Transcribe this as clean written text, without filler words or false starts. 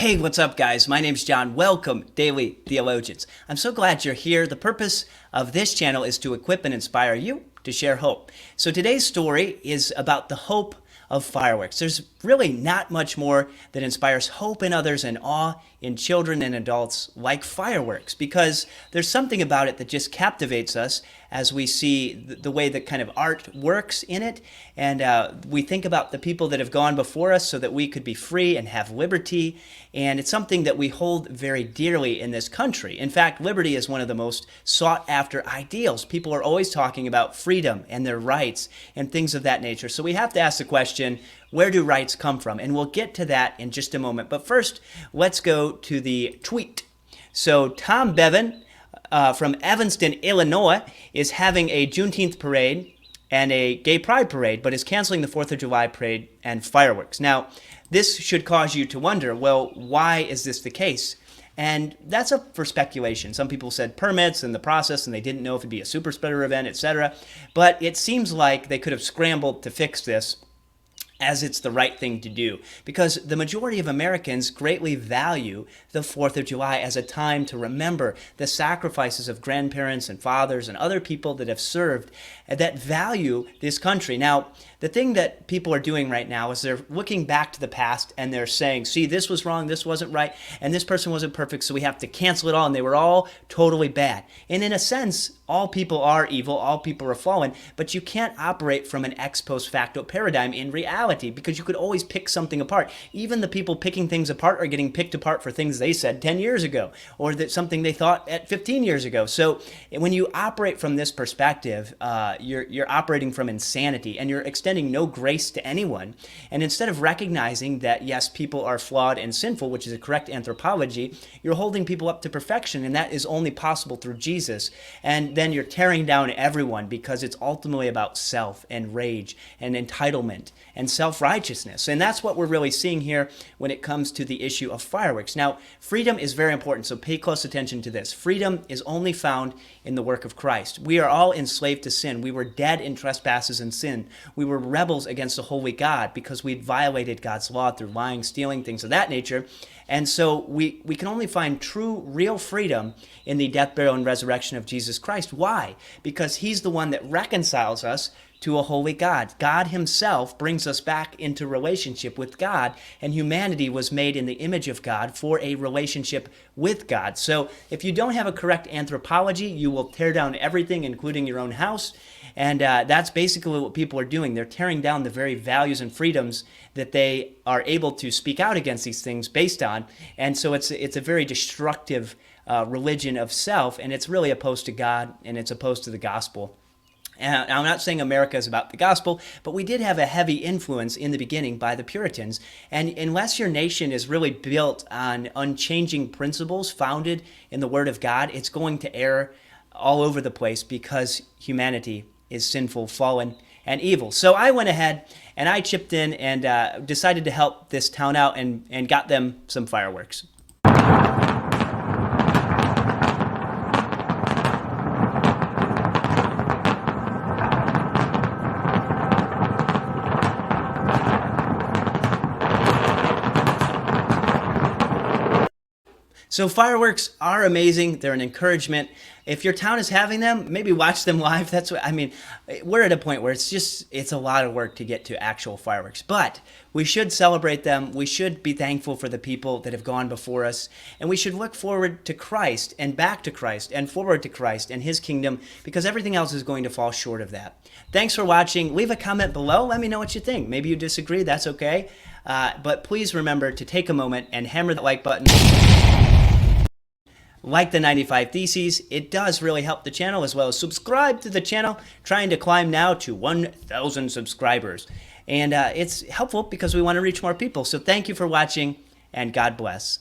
Hey, what's up, guys? My name's John. Welcome, Daily Theologians. I'm so glad you're here. The purpose of this channel is to equip and inspire you to share hope. So today's story is about the hope of fireworks. There's really not much more that inspires hope in others and awe in children and adults like fireworks, because there's something about it that just captivates us as we see the way that kind of art works in it. And we think about the people that have gone before us so that we could be free and have liberty. And it's something that we hold very dearly in this country. In fact, liberty is one of the most sought after ideals. People are always talking about freedom and their rights and things of that nature. So we have to ask the question, where do rights come from? And we'll get to that in just a moment. But first, let's go to the tweet. So Tom Bevan from Evanston, Illinois, is having a Juneteenth parade and a gay pride parade, but is canceling the 4th of July parade and fireworks. Now, this should cause you to wonder, well, why is this the case? And that's up for speculation. Some people said permits and the process, and they didn't know if it'd be a super spreader event, etc. But it seems like they could have scrambled to fix this, as it's the right thing to do, because the majority of Americans greatly value the 4th of July as a time to remember the sacrifices of grandparents and fathers and other people that have served and that value this country. Now, the thing that people are doing right now is they're looking back to the past and they're saying, see, this was wrong, this wasn't right, and this person wasn't perfect, so we have to cancel it all, and they were all totally bad. And in a sense, all people are evil, all people are fallen, but you can't operate from an ex post facto paradigm in reality, because you could always pick something apart. Even the people picking things apart are getting picked apart for things they said 10 years ago, or that something they thought at 15 years ago. So when you operate from this perspective, you're operating from insanity, and you're extending no grace to anyone. And instead of recognizing that, yes, people are flawed and sinful, which is a correct anthropology, you're holding people up to perfection, and that is only possible through Jesus. And then you're tearing down everyone, because it's ultimately about self and rage and entitlement and self-righteousness. And that's what we're really seeing here when it comes to the issue of fireworks. Now, freedom is very important, so pay close attention to this. Freedom is only found in the work of Christ. We are all enslaved to sin. We were dead in trespasses and sin. We were rebels against the holy God because we'd violated God's law through lying, stealing, things of that nature. And so we can only find true, real freedom in the death, burial, and resurrection of Jesus Christ. Why? Because he's the one that reconciles us to a holy God. God himself brings us back into relationship with God, and humanity was made in the image of God for a relationship with God. So if you don't have a correct anthropology, you will tear down everything, including your own house. And that's basically what people are doing. They're tearing down the very values and freedoms that they are able to speak out against these things based on. And so it's a very destructive religion of self, and it's really opposed to God, and it's opposed to the gospel. And I'm not saying America is about the gospel, but we did have a heavy influence in the beginning by the Puritans. And unless your nation is really built on unchanging principles founded in the Word of God, it's going to err all over the place, because humanity is sinful, fallen, and evil. So I went ahead and I chipped in and decided to help this town out and got them some fireworks. So fireworks are amazing. They're an encouragement. If your town is having them, maybe watch them live. That's what I mean. We're at a point where it's a lot of work to get to actual fireworks, but we should celebrate them. We should be thankful for the people that have gone before us, and we should look forward to Christ and back to Christ and forward to Christ and his kingdom, because everything else is going to fall short of that. Thanks for watching. Leave a comment below. Let me know what you think. Maybe you disagree. That's okay. But please remember to take a moment and hammer the like button. Like the 95 Theses, it does really help the channel, as well as subscribe to the channel, trying to climb now to 1,000 subscribers. And it's helpful because we want to reach more people. So thank you for watching, and God bless.